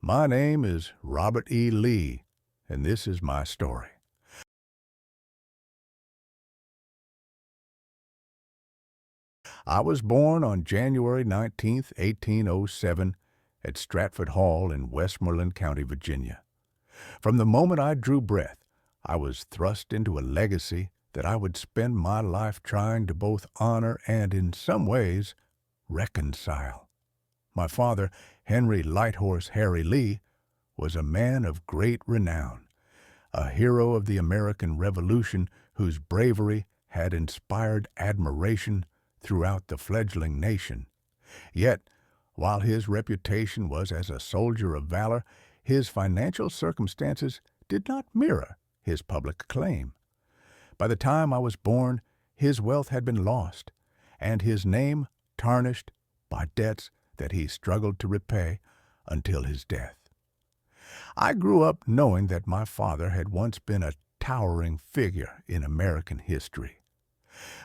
My name is Robert E. Lee, and this is my story. I was born on January 19th, 1807, at Stratford Hall in Westmoreland County, Virginia. From the moment I drew breath, I was thrust into a legacy that I would spend my life trying to both honor and, in some ways, reconcile. My father, Henry Lighthorse Harry Lee, was a man of great renown, a hero of the American Revolution whose bravery had inspired admiration throughout the fledgling nation. Yet, while his reputation was as a soldier of valor, his financial circumstances did not mirror his public acclaim. By the time I was born, his wealth had been lost, and his name tarnished by debts that he struggled to repay until his death. I grew up knowing that my father had once been a towering figure in American history.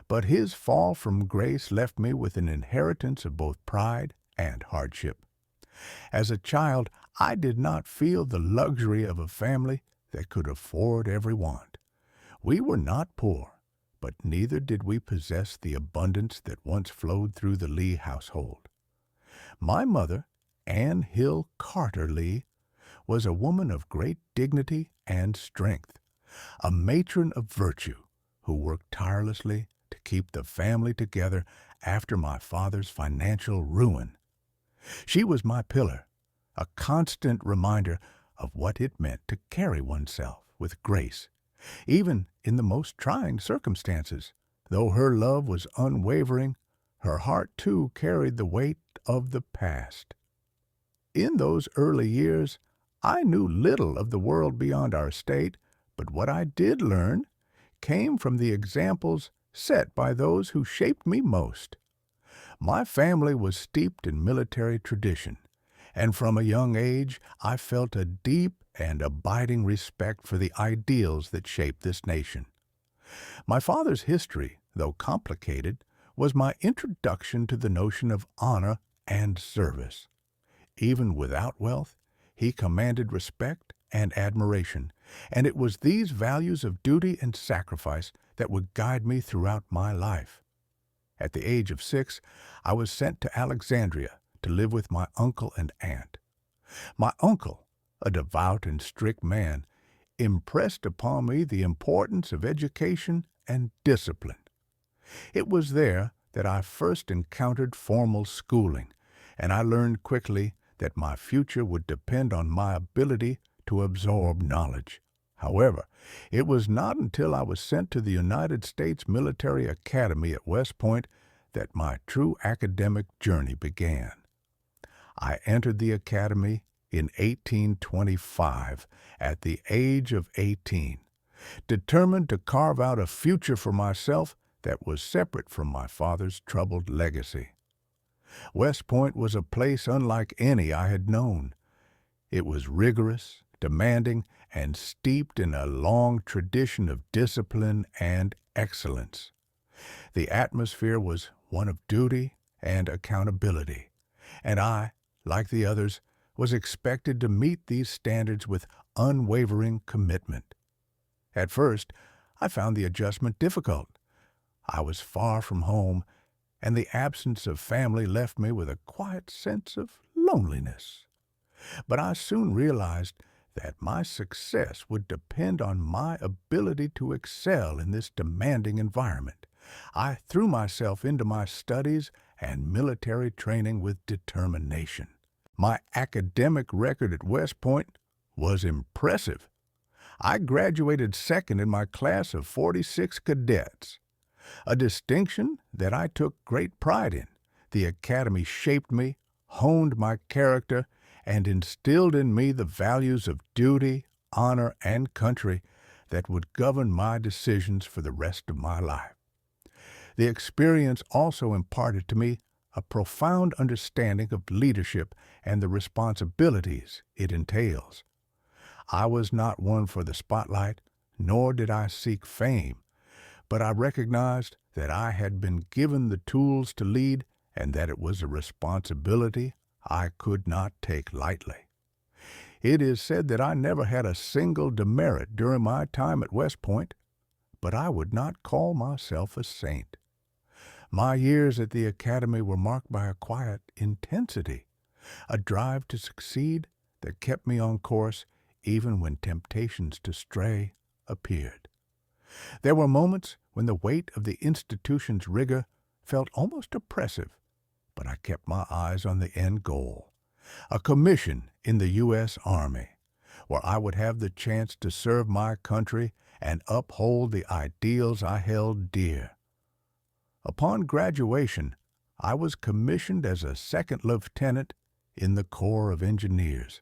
But his fall from grace left me with an inheritance of both pride and hardship. As a child, I did not feel the luxury of a family that could afford every want. We were not poor, but neither did we possess the abundance that once flowed through the Lee household. My mother, Anne Hill Carter Lee, was a woman of great dignity and strength, a matron of virtue who worked tirelessly to keep the family together after my father's financial ruin. She was my pillar, a constant reminder of what it meant to carry oneself with grace, even in the most trying circumstances. Though her love was unwavering, her heart too carried the weight of the past. In those early years, I knew little of the world beyond our state, but what I did learn came from the examples set by those who shaped me most. My family was steeped in military tradition, and from a young age I felt a deep and abiding respect for the ideals that shaped this nation. My father's history, though complicated, was my introduction to the notion of honor and service. Even without wealth, he commanded respect and admiration, and it was these values of duty and sacrifice that would guide me throughout my life. At the age of 6, I was sent to Alexandria to live with my uncle and aunt. My uncle, a devout and strict man, impressed upon me the importance of education and discipline. It was there that I first encountered formal schooling, and I learned quickly that my future would depend on my ability to absorb knowledge. However, it was not until I was sent to the United States Military Academy at West Point that my true academic journey began. I entered the academy in 1825 at the age of 18, determined to carve out a future for myself that was separate from my father's troubled legacy. West Point was a place unlike any I had known. It was rigorous, demanding, and steeped in a long tradition of discipline and excellence. The atmosphere was one of duty and accountability, and I, like the others, was expected to meet these standards with unwavering commitment. At first, I found the adjustment difficult. I was far from home, and the absence of family left me with a quiet sense of loneliness. But I soon realized that my success would depend on my ability to excel in this demanding environment. I threw myself into my studies and military training with determination. My academic record at West Point was impressive. I graduated second in my class of 46 cadets, a distinction that I took great pride in. The academy shaped me, honed my character, and instilled in me the values of duty, honor, and country that would govern my decisions for the rest of my life. The experience also imparted to me a profound understanding of leadership and the responsibilities it entails. I was not one for the spotlight, nor did I seek fame, but I recognized that I had been given the tools to lead and that it was a responsibility I could not take lightly. It is said that I never had a single demerit during my time at West Point, but I would not call myself a saint. My years at the academy were marked by a quiet intensity, a drive to succeed that kept me on course even when temptations to stray appeared. There were moments when the weight of the institution's rigor felt almost oppressive, but I kept my eyes on the end goal, a commission in the U.S. Army, where I would have the chance to serve my country and uphold the ideals I held dear. Upon graduation, I was commissioned as a second lieutenant in the Corps of Engineers.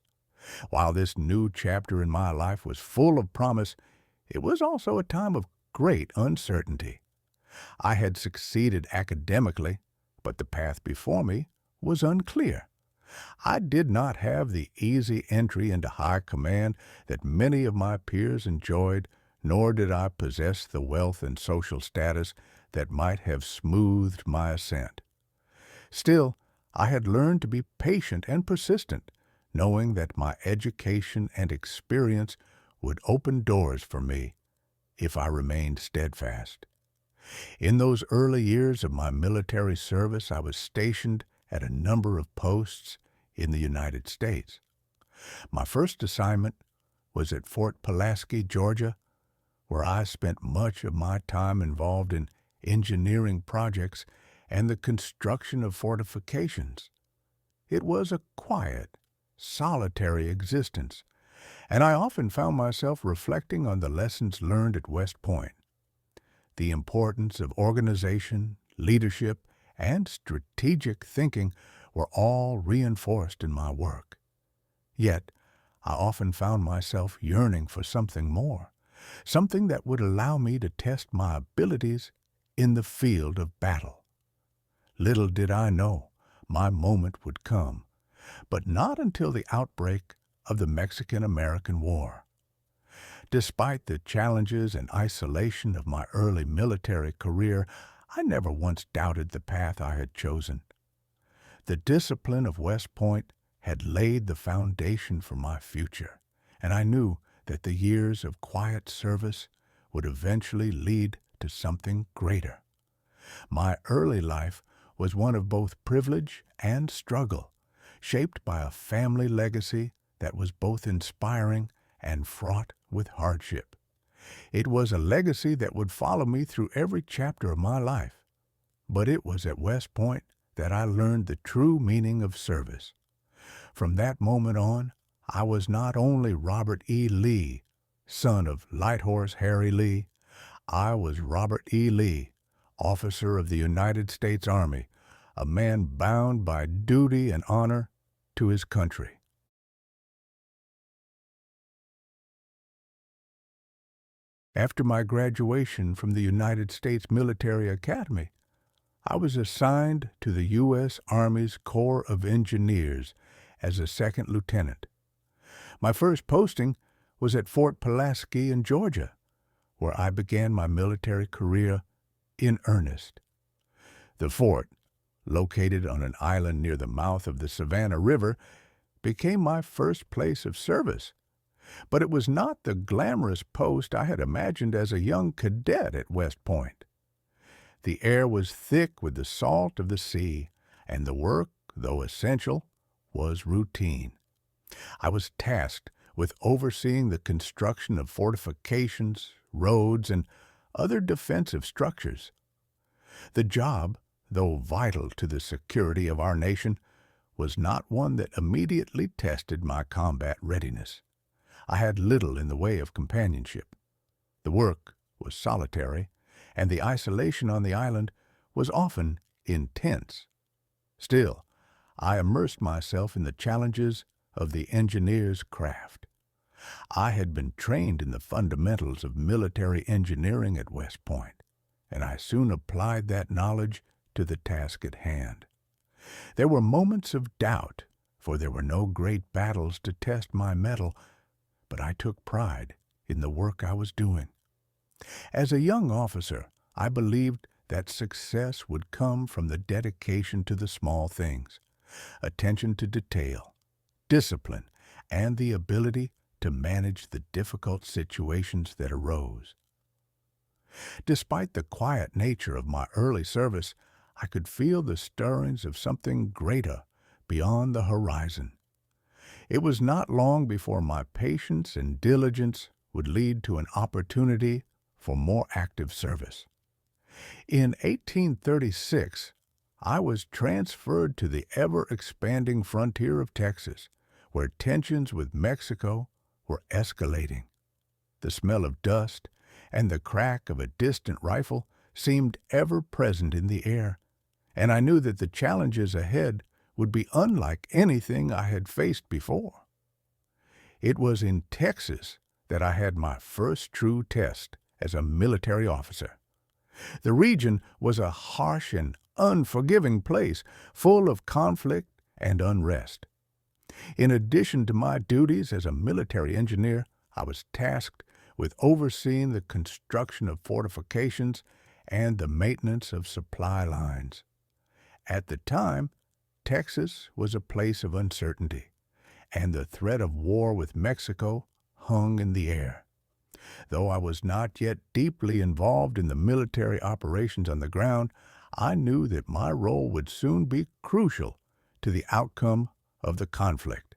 While this new chapter in my life was full of promise, it was also a time of great uncertainty. I had succeeded academically, but the path before me was unclear. I did not have the easy entry into high command that many of my peers enjoyed, nor did I possess the wealth and social status that might have smoothed my ascent. Still, I had learned to be patient and persistent, knowing that my education and experience would open doors for me if I remained steadfast. In those early years of my military service, I was stationed at a number of posts in the United States. My first assignment was at Fort Pulaski, Georgia, where I spent much of my time involved in engineering projects and the construction of fortifications. It was a quiet, solitary existence, and I often found myself reflecting on the lessons learned at West Point. The importance of organization, leadership, and strategic thinking were all reinforced in my work. Yet, I often found myself yearning for something more, something that would allow me to test my abilities in the field of battle. Little did I know my moment would come, but not until the outbreak of the Mexican-American War. Despite the challenges and isolation of my early military career, I never once doubted the path I had chosen. The discipline of West Point had laid the foundation for my future, and I knew that the years of quiet service would eventually lead to something greater. My early life was one of both privilege and struggle, shaped by a family legacy that was both inspiring and fraught with hardship. It was a legacy that would follow me through every chapter of my life. But it was at West Point that I learned the true meaning of service. From that moment on, I was not only Robert E. Lee, son of Light Horse Harry Lee, I was Robert E. Lee, officer of the United States Army, a man bound by duty and honor to his country. After my graduation from the United States Military Academy, I was assigned to the U.S. Army's Corps of Engineers as a second lieutenant. My first posting was at Fort Pulaski in Georgia, where I began my military career in earnest. The fort, located on an island near the mouth of the Savannah River, became my first place of service. But it was not the glamorous post I had imagined as a young cadet at West Point. The air was thick with the salt of the sea, and the work, though essential, was routine. I was tasked with overseeing the construction of fortifications, roads, and other defensive structures. The job, though vital to the security of our nation, was not one that immediately tested my combat readiness. I had little in the way of companionship. The work was solitary, and the isolation on the island was often intense. Still, I immersed myself in the challenges of the engineer's craft. I had been trained in the fundamentals of military engineering at West Point, and I soon applied that knowledge to the task at hand. There were moments of doubt, for there were no great battles to test my mettle, but I took pride in the work I was doing. As a young officer, I believed that success would come from the dedication to the small things, attention to detail, discipline, and the ability to manage the difficult situations that arose. Despite the quiet nature of my early service, I could feel the stirrings of something greater beyond the horizon. It was not long before my patience and diligence would lead to an opportunity for more active service. In 1836, I was transferred to the ever-expanding frontier of Texas, where tensions with Mexico were escalating. The smell of dust and the crack of a distant rifle seemed ever present in the air, and I knew that the challenges ahead would be unlike anything I had faced before. It was in Texas that I had my first true test as a military officer. The region was a harsh and unforgiving place, full of conflict and unrest. In addition to my duties as a military engineer, I was tasked with overseeing the construction of fortifications and the maintenance of supply lines. At the time, Texas was a place of uncertainty, and the threat of war with Mexico hung in the air. Though I was not yet deeply involved in the military operations on the ground, I knew that my role would soon be crucial to the outcome of the conflict.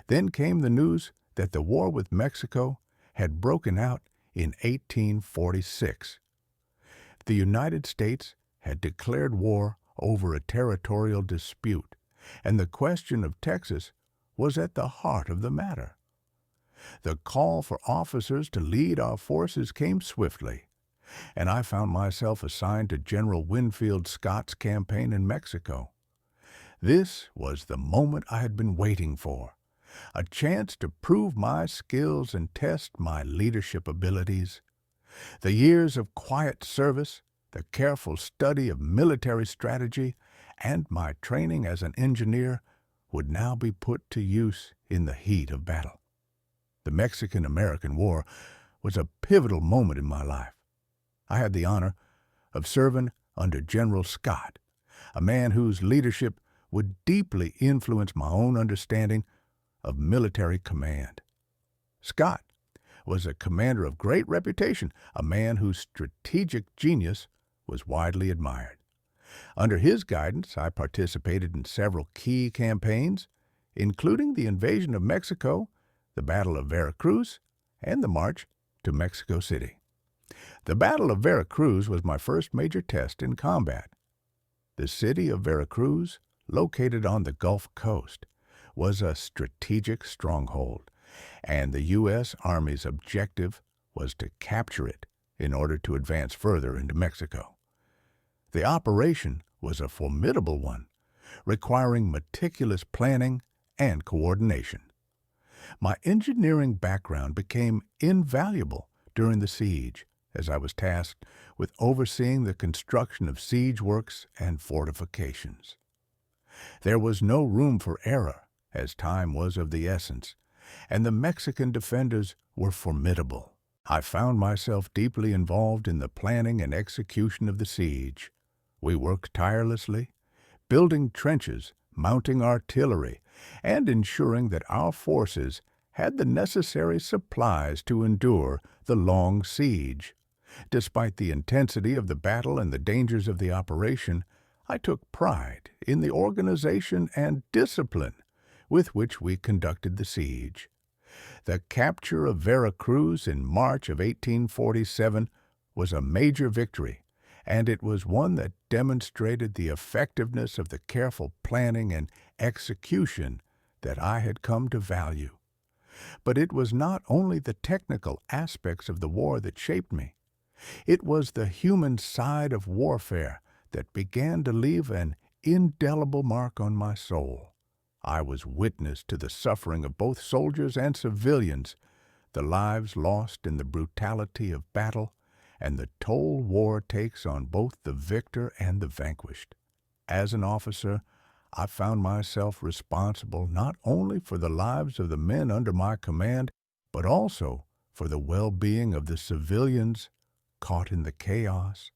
Then came the news that the war with Mexico had broken out in 1846. The United States had declared war over a territorial dispute, and the question of Texas was at the heart of the matter. The call for officers to lead our forces came swiftly, and I found myself assigned to General Winfield Scott's campaign in Mexico. This was the moment I had been waiting for, a chance to prove my skills and test my leadership abilities. The years of quiet service, the careful study of military strategy, and my training as an engineer would now be put to use in the heat of battle. The Mexican-American War was a pivotal moment in my life. I had the honor of serving under General Scott, a man whose leadership would deeply influence my own understanding of military command. Scott was a commander of great reputation, a man whose strategic genius was widely admired. Under his guidance, I participated in several key campaigns, including the invasion of Mexico, the Battle of Veracruz, and the march to Mexico City. The Battle of Veracruz was my first major test in combat. The city of Veracruz, located on the Gulf Coast, was a strategic stronghold, and the U.S. Army's objective was to capture it in order to advance further into Mexico. The operation was a formidable one, requiring meticulous planning and coordination. My engineering background became invaluable during the siege, as I was tasked with overseeing the construction of siege works and fortifications. There was no room for error, as time was of the essence, and the Mexican defenders were formidable. I found myself deeply involved in the planning and execution of the siege. We worked tirelessly, building trenches, mounting artillery, and ensuring that our forces had the necessary supplies to endure the long siege. Despite the intensity of the battle and the dangers of the operation, I took pride in the organization and discipline with which we conducted the siege. The capture of Veracruz in March of 1847 was a major victory, and it was one that demonstrated the effectiveness of the careful planning and execution that I had come to value. But it was not only the technical aspects of the war that shaped me. It was the human side of warfare that began to leave an indelible mark on my soul. I was witness to the suffering of both soldiers and civilians, the lives lost in the brutality of battle, and the toll war takes on both the victor and the vanquished. As an officer, I found myself responsible not only for the lives of the men under my command, but also for the well-being of the civilians caught in the chaos.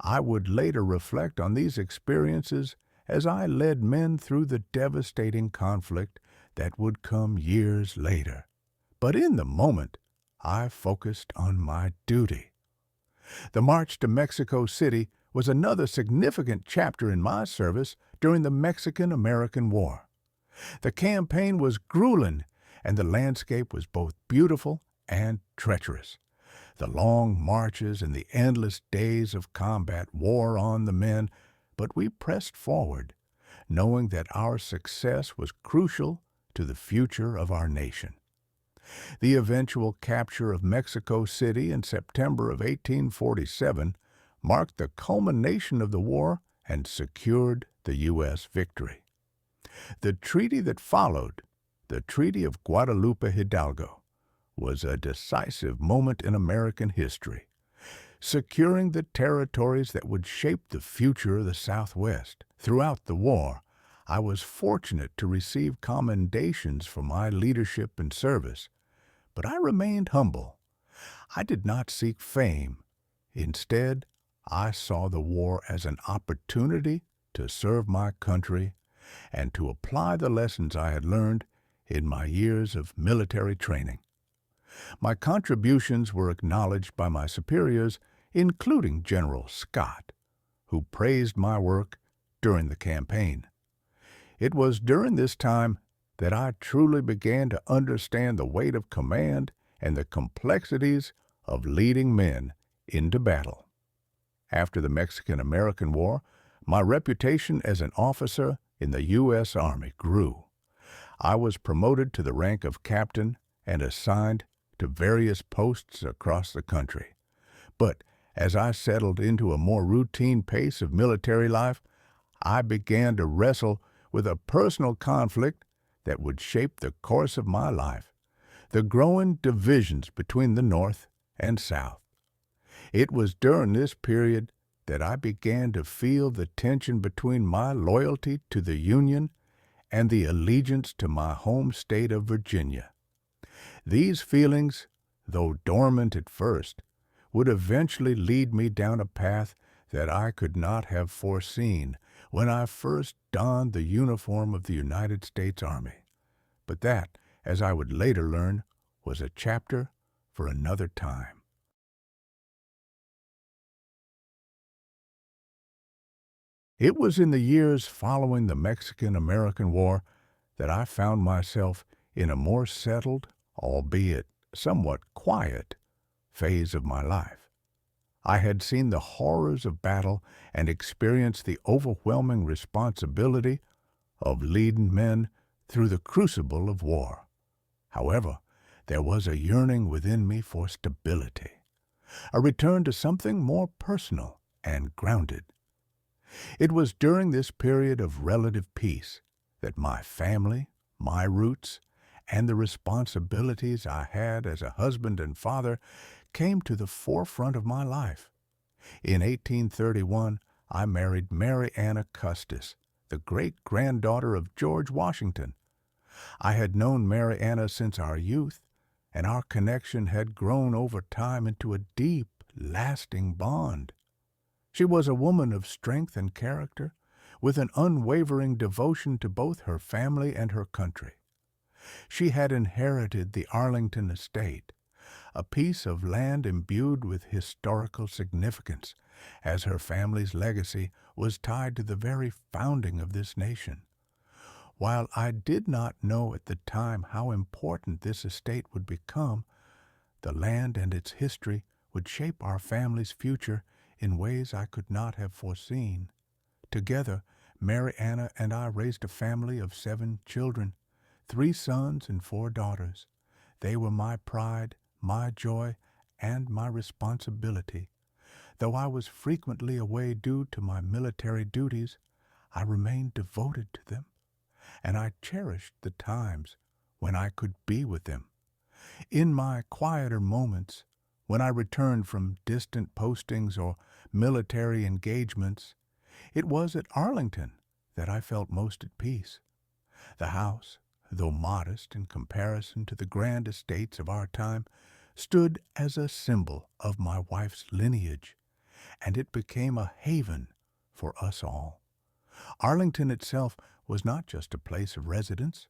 I would later reflect on these experiences as I led men through the devastating conflict that would come years later. But in the moment, I focused on my duty. The march to Mexico City was another significant chapter in my service during the Mexican-American War. The campaign was grueling, and the landscape was both beautiful and treacherous. The long marches and the endless days of combat wore on the men, but we pressed forward, knowing that our success was crucial to the future of our nation. The eventual capture of Mexico City in September of 1847 marked the culmination of the war and secured the U.S. victory. The treaty that followed, the Treaty of Guadalupe Hidalgo, was a decisive moment in American history, securing the territories that would shape the future of the Southwest. Throughout the war, I was fortunate to receive commendations for my leadership and service, but I remained humble. I did not seek fame. Instead, I saw the war as an opportunity to serve my country and to apply the lessons I had learned in my years of military training. My contributions were acknowledged by my superiors, including General Scott, who praised my work during the campaign. It was during this time that I truly began to understand the weight of command and the complexities of leading men into battle. After the Mexican-American War, my reputation as an officer in the U.S. Army grew. I was promoted to the rank of captain and assigned to various posts across the country. But as I settled into a more routine pace of military life, I began to wrestle with a personal conflict that would shape the course of my life: the growing divisions between the North and South. It was during this period that I began to feel the tension between my loyalty to the Union and the allegiance to my home state of Virginia. These feelings, though dormant at first, would eventually lead me down a path that I could not have foreseen when I first donned the uniform of the United States Army. But that, as I would later learn, was a chapter for another time. It was in the years following the Mexican-American War that I found myself in a more settled, albeit somewhat quiet, phase of my life. I had seen the horrors of battle and experienced the overwhelming responsibility of leading men through the crucible of war. However, there was a yearning within me for stability, a return to something more personal and grounded. It was during this period of relative peace that my family, my roots, and the responsibilities I had as a husband and father came to the forefront of my life. In 1831, I married Mary Anna Custis, the great-granddaughter of George Washington. I had known Mary Anna since our youth, and our connection had grown over time into a deep, lasting bond. She was a woman of strength and character, with an unwavering devotion to both her family and her country. She had inherited the Arlington estate, a piece of land imbued with historical significance, as her family's legacy was tied to the very founding of this nation. While I did not know at the time how important this estate would become, the land and its history would shape our family's future in ways I could not have foreseen. Together, Mary Anna and I raised a family of 7 children, 3 sons and 4 daughters. They were my pride, my joy, and my responsibility. Though I was frequently away due to my military duties, I remained devoted to them, and I cherished the times when I could be with them. In my quieter moments, when I returned from distant postings or military engagements, it was at Arlington that I felt most at peace. The house, though modest in comparison to the grand estates of our time, stood as a symbol of my wife's lineage, and it became a haven for us all. Arlington itself was not just a place of residence.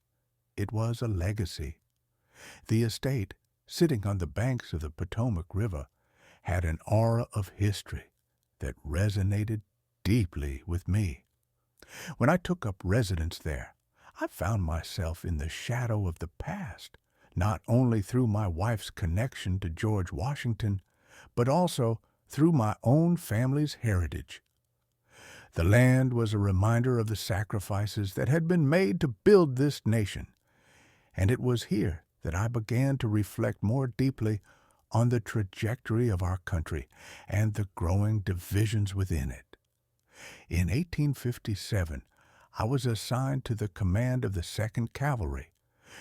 it was a legacy. The estate, sitting on the banks of the Potomac River, had an aura of history that resonated deeply with me. When I took up residence there, I found myself in the shadow of the past, not only through my wife's connection to George Washington, but also through my own family's heritage. The land was a reminder of the sacrifices that had been made to build this nation, and it was here that I began to reflect more deeply on the trajectory of our country and the growing divisions within it. In 1857, I was assigned to the command of the 2nd Cavalry,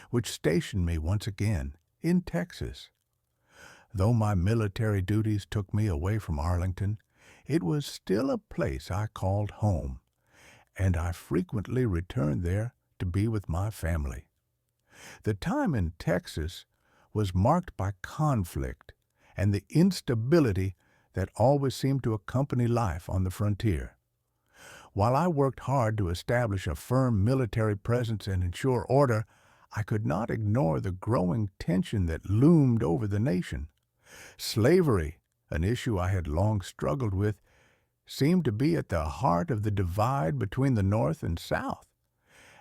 which stationed me once again in Texas. Though my military duties took me away from Arlington, it was still a place I called home, and I frequently returned there to be with my family. The time in Texas was marked by conflict and the instability that always seemed to accompany life on the frontier. While I worked hard to establish a firm military presence and ensure order, I could not ignore the growing tension that loomed over the nation. Slavery, an issue I had long struggled with, seemed to be at the heart of the divide between the North and South.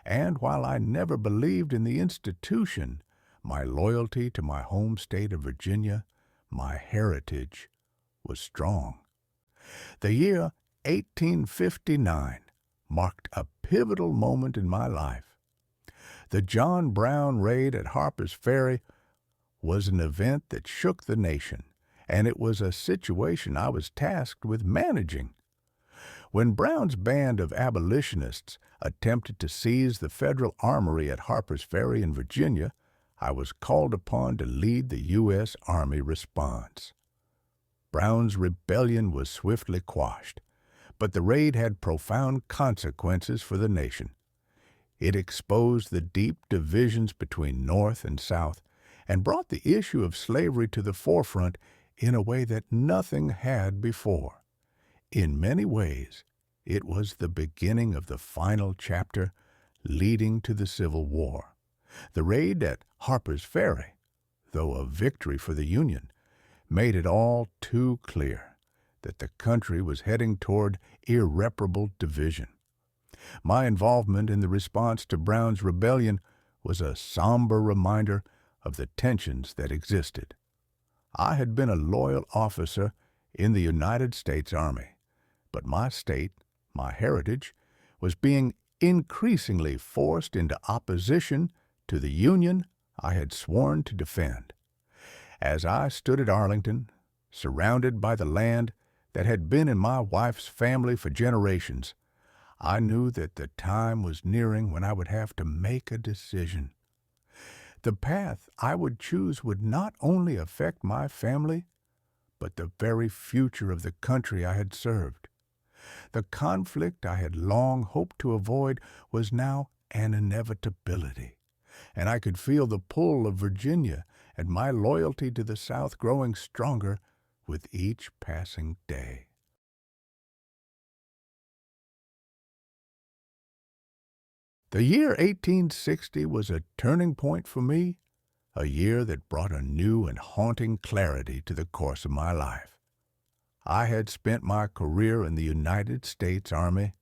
And while I never believed in the institution, my loyalty to my home state of Virginia, my heritage, was strong. The year 1859 marked a pivotal moment in my life. The John Brown raid at Harper's Ferry was an event that shook the nation, and it was a situation I was tasked with managing. When Brown's band of abolitionists attempted to seize the federal armory at Harper's Ferry in Virginia, I was called upon to lead the U.S. Army response. Brown's rebellion was swiftly quashed, but the raid had profound consequences for the nation. It exposed the deep divisions between North and South and brought the issue of slavery to the forefront in a way that nothing had before. In many ways, it was the beginning of the final chapter leading to the Civil War. The raid at Harper's Ferry, though a victory for the Union, made it all too clear that the country was heading toward irreparable division. My involvement in the response to Brown's rebellion was a somber reminder of the tensions that existed. I had been a loyal officer in the United States Army, but my state, my heritage, was being increasingly forced into opposition to the Union I had sworn to defend. As I stood at Arlington, surrounded by the land that had been in my wife's family for generations, I knew that the time was nearing when I would have to make a decision. The path I would choose would not only affect my family, but the very future of the country I had served. The conflict I had long hoped to avoid was now an inevitability, and I could feel the pull of Virginia and my loyalty to the South growing stronger with each passing day. The year 1860 was a turning point for me, a year that brought a new and haunting clarity to the course of my life. I had spent my career in the United States Army,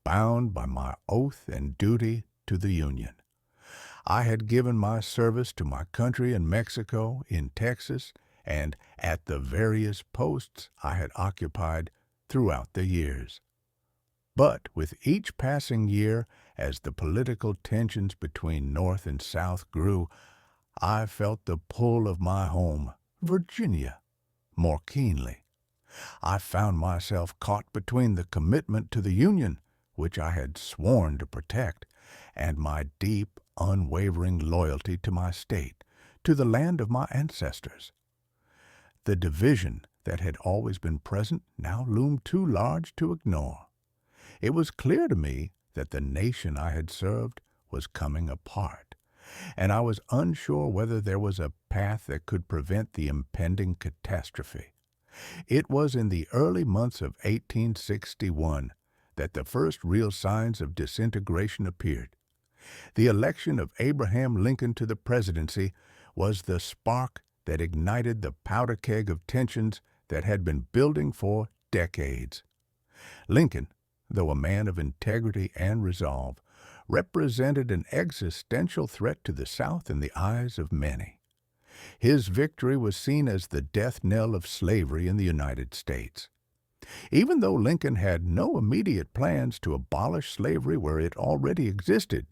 bound by my oath and duty to the Union. I had given my service to my country in Mexico, in Texas, and at the various posts I had occupied throughout the years. But with each passing year, as the political tensions between North and South grew, I felt the pull of my home, Virginia, more keenly. I found myself caught between the commitment to the Union, which I had sworn to protect, and my deep, unwavering loyalty to my state, to the land of my ancestors. The division that had always been present now loomed too large to ignore. It was clear to me that the nation I had served was coming apart, and I was unsure whether there was a path that could prevent the impending catastrophe. It was in the early months of 1861 that the first real signs of disintegration appeared. The election of Abraham Lincoln to the presidency was the spark that ignited the powder keg of tensions that had been building for decades. Lincoln, though a man of integrity and resolve, represented an existential threat to the South in the eyes of many. His victory was seen as the death knell of slavery in the United States. Even though Lincoln had no immediate plans to abolish slavery where it already existed,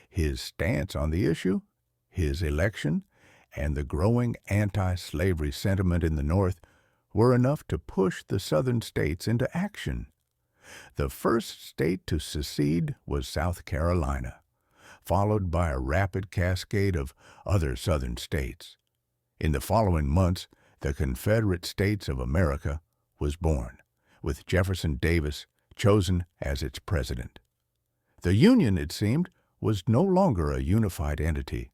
his stance on the issue, his election, and the growing anti-slavery sentiment in the North were enough to push the Southern states into action. The first state to secede was South Carolina, followed by a rapid cascade of other Southern states. In the following months, the Confederate States of America was born, with Jefferson Davis chosen as its president. The Union, it seemed, was no longer a unified entity,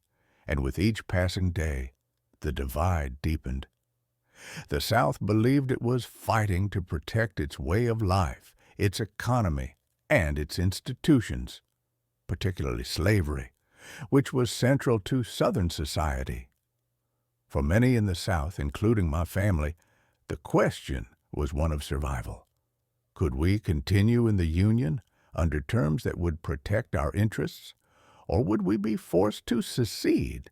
and with each passing day, the divide deepened. The South believed it was fighting to protect its way of life, its economy, and its institutions, particularly slavery, which was central to Southern society. For many in the South, including my family, the question was one of survival. Could we continue in the Union under terms that would protect our interests, or would we be forced to secede?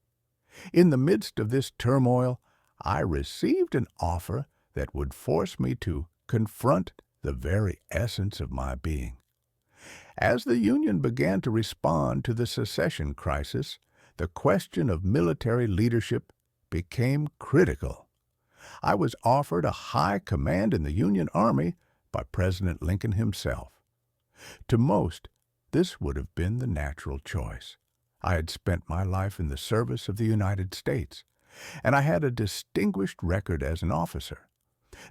In the midst of this turmoil, I received an offer that would force me to confront the very essence of my being. As the Union began to respond to the secession crisis, the question of military leadership became critical. I was offered a high command in the Union Army by President Lincoln himself. To most, this would have been the natural choice. I had spent my life in the service of the United States, and I had a distinguished record as an officer.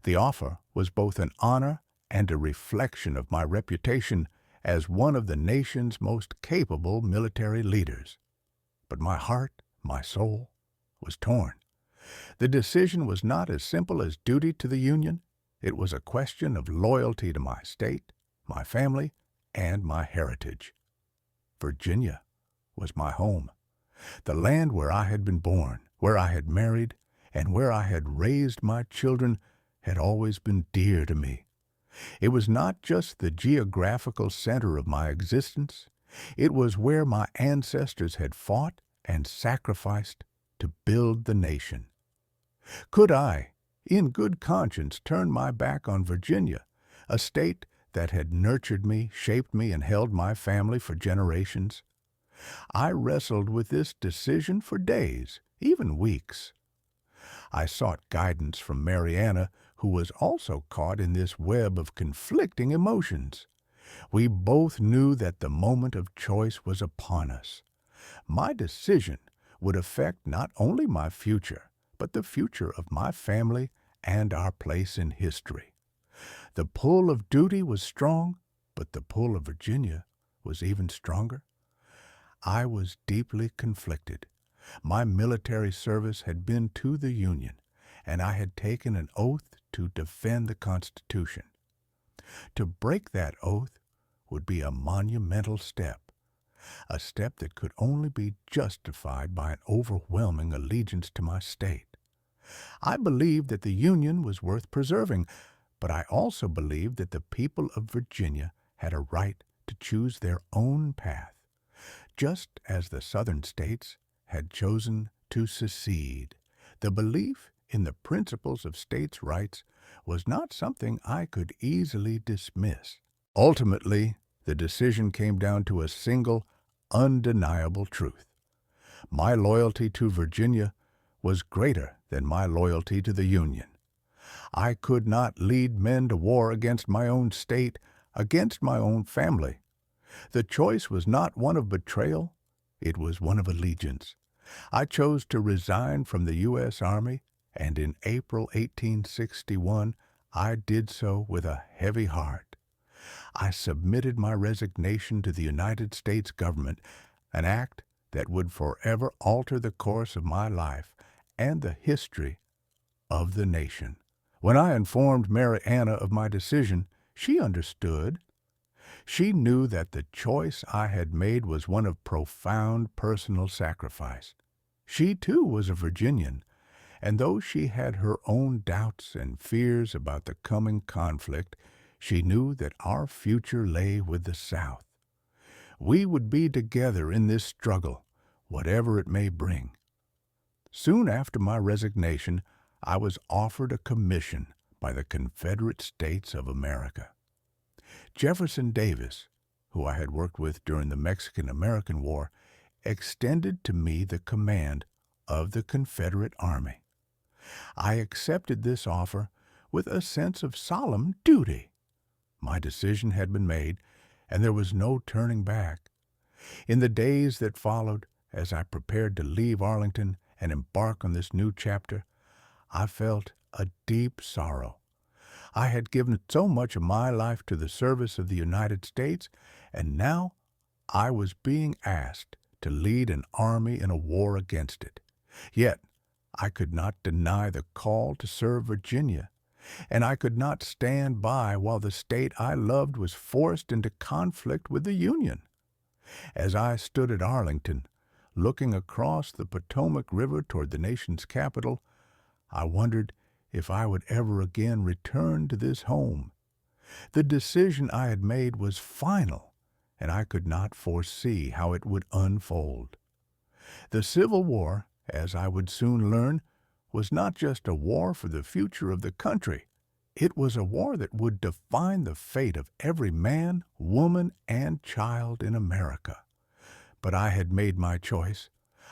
The offer was both an honor and a reflection of my reputation as one of the nation's most capable military leaders. But my heart, my soul, was torn. The decision was not as simple as duty to the Union. It was a question of loyalty to my state, my family, and my heritage. Virginia was my home, the land where I had been born, where I had married, and where I had raised my children had always been dear to me. It was not just the geographical center of my existence. It was where my ancestors had fought and sacrificed to build the nation. Could I, in good conscience, turn my back on Virginia, a state that had nurtured me, shaped me, and held my family for generations? I wrestled with this decision for days, even weeks. I sought guidance from Mariana, who was also caught in this web of conflicting emotions. We both knew that the moment of choice was upon us. My decision would affect not only my future, but the future of my family and our place in history. The pull of duty was strong, but the pull of Virginia was even stronger. I was deeply conflicted. My military service had been to the Union, and I had taken an oath to defend the Constitution. To break that oath would be a monumental step, a step that could only be justified by an overwhelming allegiance to my state. I believed that the Union was worth preserving, but I also believed that the people of Virginia had a right to choose their own path, just as the Southern states had chosen to secede. The belief in the principles of states' rights was not something I could easily dismiss. Ultimately, the decision came down to a single, undeniable truth. My loyalty to Virginia was greater than my loyalty to the Union. I could not lead men to war against my own state, against my own family. The choice was not one of betrayal, it was one of allegiance. I chose to resign from the U.S. Army, and in April 1861 I did so with a heavy heart. I submitted my resignation to the United States government, an act that would forever alter the course of my life and the history of the nation. When I informed Mary Anna of my decision, she understood. She knew that the choice I had made was one of profound personal sacrifice. She, too, was a Virginian, and though she had her own doubts and fears about the coming conflict, she knew that our future lay with the South. We would be together in this struggle, whatever it may bring. Soon after my resignation, I was offered a commission by the Confederate States of America. Jefferson Davis, who I had worked with during the Mexican-American War, extended to me the command of the Confederate Army. I accepted this offer with a sense of solemn duty. My decision had been made, and there was no turning back. In the days that followed, as I prepared to leave Arlington and embark on this new chapter, I felt a deep sorrow. I had given so much of my life to the service of the United States, and now I was being asked to lead an army in a war against it. Yet I could not deny the call to serve Virginia, and I could not stand by while the state I loved was forced into conflict with the Union. As I stood at Arlington, looking across the Potomac River toward the nation's capital, I wondered if I would ever again return to this home. The decision I had made was final, and I could not foresee how it would unfold. The Civil War, as I would soon learn, was not just a war for the future of the country. It was a war that would define the fate of every man, woman, and child in America. But I had made my choice.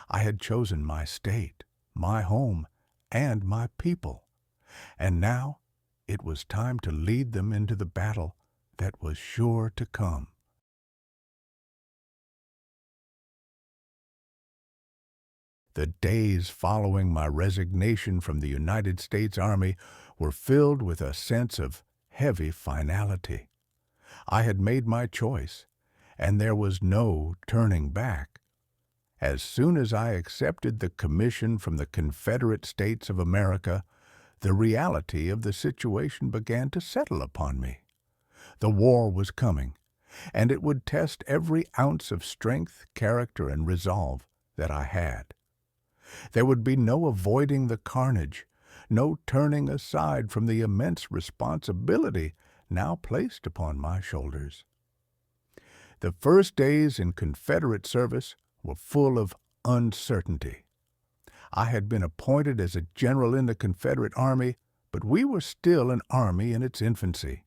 I had chosen my state, my home, and my people. And now it was time to lead them into the battle that was sure to come. The days following my resignation from the United States Army were filled with a sense of heavy finality. I had made my choice, and there was no turning back. As soon as I accepted the commission from the Confederate States of America, the reality of the situation began to settle upon me. The war was coming, and it would test every ounce of strength, character, and resolve that I had. There would be no avoiding the carnage, no turning aside from the immense responsibility now placed upon my shoulders. The first days in Confederate service were full of uncertainty. I had been appointed as a general in the Confederate Army, but we were still an army in its infancy.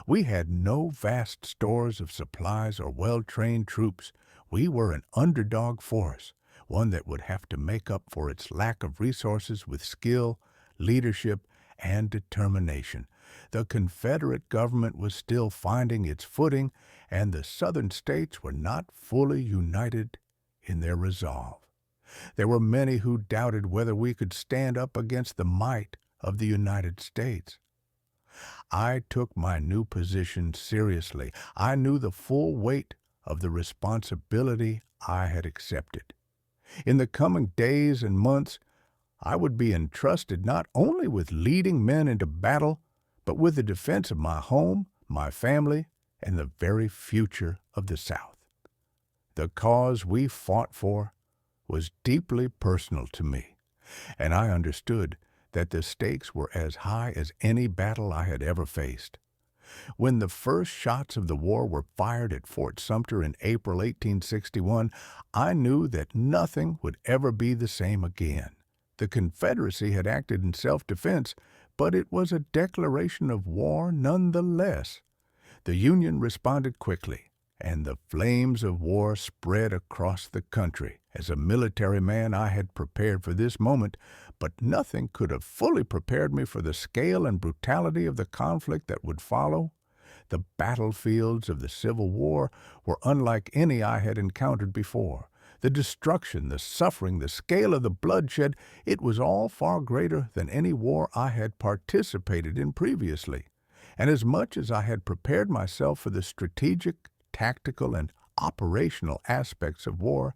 We had no vast stores of supplies or well-trained troops. We were an underdog force, one that would have to make up for its lack of resources with skill, leadership, and determination. The Confederate government was still finding its footing, and the Southern states were not fully united in their resolve. There were many who doubted whether we could stand up against the might of the United States. I took my new position seriously. I knew the full weight of the responsibility I had accepted. In the coming days and months, I would be entrusted not only with leading men into battle, but with the defense of my home, my family, and the very future of the South. The cause we fought for was deeply personal to me, and I understood that the stakes were as high as any battle I had ever faced. When the first shots of the war were fired at Fort Sumter in April 1861, I knew that nothing would ever be the same again. The Confederacy had acted in self-defense, but it was a declaration of war nonetheless. The Union responded quickly, and the flames of war spread across the country. As a military man, I had prepared for this moment, but nothing could have fully prepared me for the scale and brutality of the conflict that would follow. The battlefields of the Civil War were unlike any I had encountered before. The destruction, the suffering, the scale of the bloodshed, it was all far greater than any war I had participated in previously. And as much as I had prepared myself for the strategic, tactical, and operational aspects of war,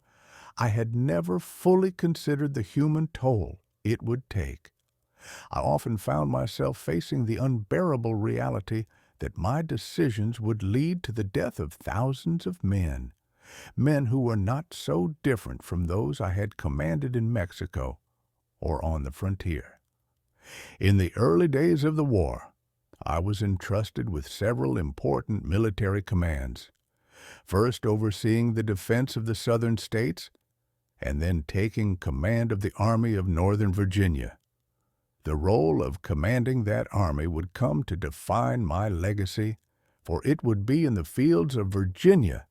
I had never fully considered the human toll it would take. I often found myself facing the unbearable reality that my decisions would lead to the death of thousands of men, men who were not so different from those I had commanded in Mexico or on the frontier. In the early days of the war, I was entrusted with several important military commands, first overseeing the defense of the southern states, and then taking command of the Army of Northern Virginia. The role of commanding that army would come to define my legacy, for it would be in the fields of Virginia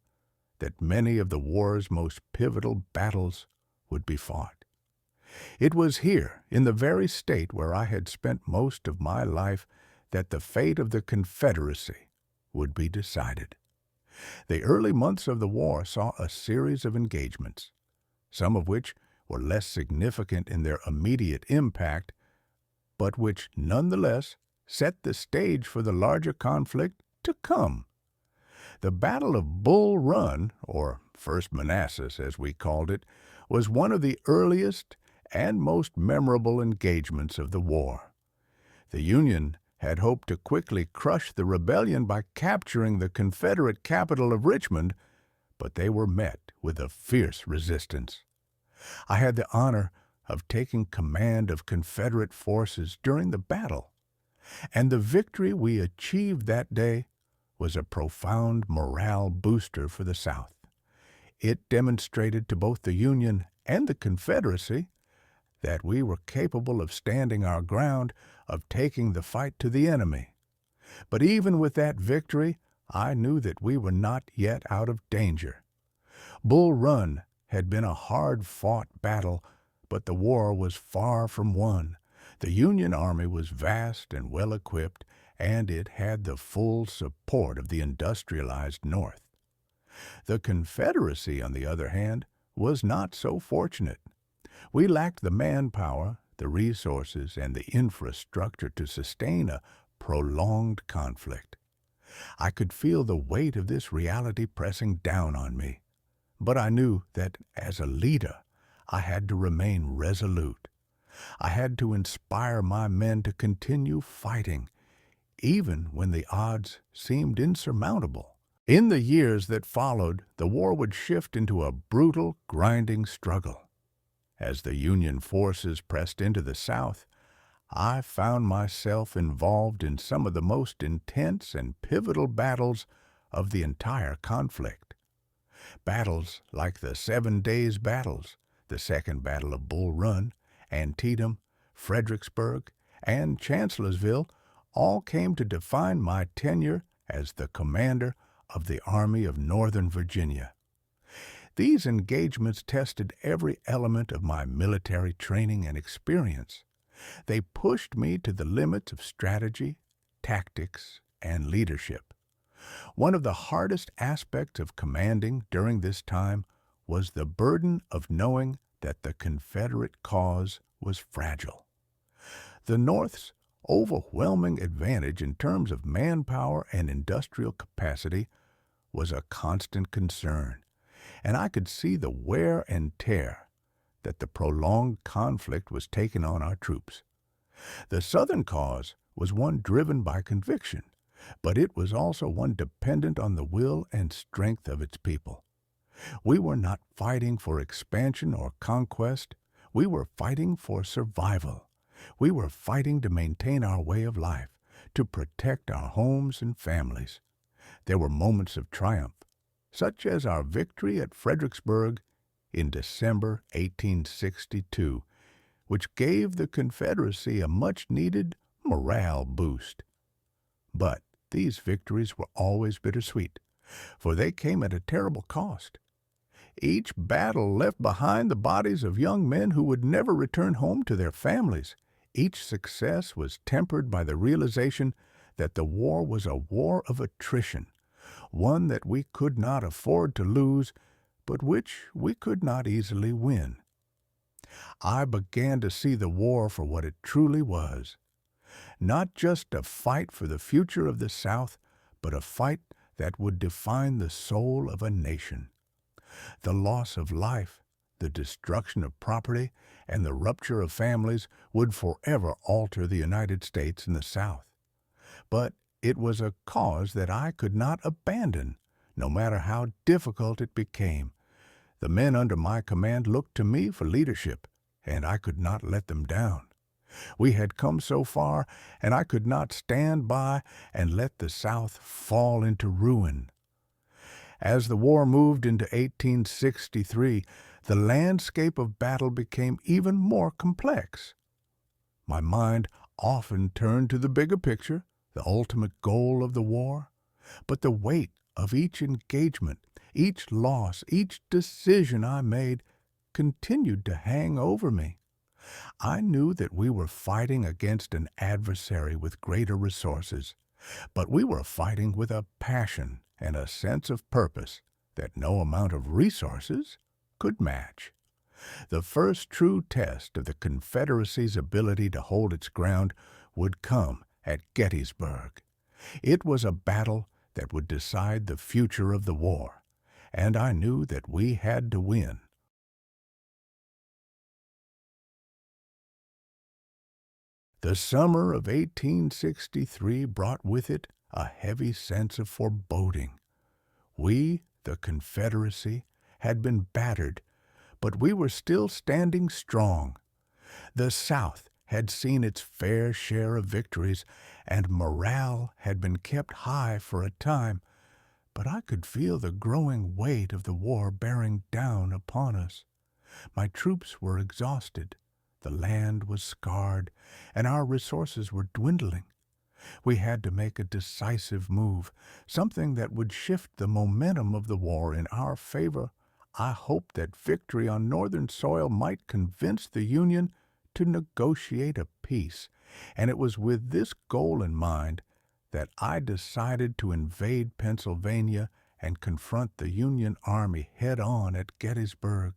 that many of the war's most pivotal battles would be fought. It was here, in the very state where I had spent most of my life, that the fate of the Confederacy would be decided. The early months of the war saw a series of engagements, some of which were less significant in their immediate impact, but which nonetheless set the stage for the larger conflict to come. The Battle of Bull Run, or First Manassas as we called it, was one of the earliest and most memorable engagements of the war. The Union had hoped to quickly crush the rebellion by capturing the Confederate capital of Richmond, but they were met with a fierce resistance. I had the honor of taking command of Confederate forces during the battle, and the victory we achieved that day was a profound morale booster for the South. It demonstrated to both the Union and the Confederacy that we were capable of standing our ground, of taking the fight to the enemy. But even with that victory, I knew that we were not yet out of danger. Bull Run had been a hard-fought battle, but the war was far from won. The Union Army was vast and well-equipped, and it had the full support of the industrialized North. The Confederacy, on the other hand, was not so fortunate. We lacked the manpower, the resources, and the infrastructure to sustain a prolonged conflict. I could feel the weight of this reality pressing down on me, but I knew that as a leader, I had to remain resolute. I had to inspire my men to continue fighting, even when the odds seemed insurmountable. In the years that followed, the war would shift into a brutal, grinding struggle. As the Union forces pressed into the South, I found myself involved in some of the most intense and pivotal battles of the entire conflict. Battles like the 7 Days Battles, the Second Battle of Bull Run, Antietam, Fredericksburg, and Chancellorsville all came to define my tenure as the commander of the Army of Northern Virginia. These engagements tested every element of my military training and experience. They pushed me to the limits of strategy, tactics, and leadership. One of the hardest aspects of commanding during this time was the burden of knowing that the Confederate cause was fragile. The North's overwhelming advantage in terms of manpower and industrial capacity was a constant concern, and I could see the wear and tear that the prolonged conflict was taking on our troops. The Southern cause was one driven by conviction, but it was also one dependent on the will and strength of its people. We were not fighting for expansion or conquest. We were fighting for survival. We were fighting to maintain our way of life, to protect our homes and families. There were moments of triumph, such as our victory at Fredericksburg in December 1862, which gave the Confederacy a much-needed morale boost. But these victories were always bittersweet, for they came at a terrible cost. Each battle left behind the bodies of young men who would never return home to their families. Each success was tempered by the realization that the war was a war of attrition, one that we could not afford to lose, but which we could not easily win. I began to see the war for what it truly was, not just a fight for the future of the South, but a fight that would define the soul of a nation. The loss of life, the destruction of property, and the rupture of families would forever alter the United States and the South. But It was a cause that I could not abandon, no matter how difficult it became. The men under my command looked to me for leadership, and I could not let them down. We had come so far, and I could not stand by and let the South fall into ruin. As the war moved into 1863, the landscape of battle became even more complex. My mind often turned to the bigger picture, the ultimate goal of the war, but the weight of each engagement, each loss, each decision I made continued to hang over me. I knew that we were fighting against an adversary with greater resources, but we were fighting with a passion and a sense of purpose that no amount of resources could match. The first true test of the Confederacy's ability to hold its ground would come at Gettysburg. It was a battle that would decide the future of the war, and I knew that we had to win. The summer of 1863 brought with it a heavy sense of foreboding. We, the Confederacy, had been battered, but we were still standing strong. The South had seen its fair share of victories, and morale had been kept high for a time, but I could feel the growing weight of the war bearing down upon us. My troops were exhausted. The land was scarred, and our resources were dwindling. We had to make a decisive move, something that would shift the momentum of the war in our favor. I hoped that victory on Northern soil might convince the Union to negotiate a peace, and it was with this goal in mind that I decided to invade Pennsylvania and confront the Union Army head-on at Gettysburg.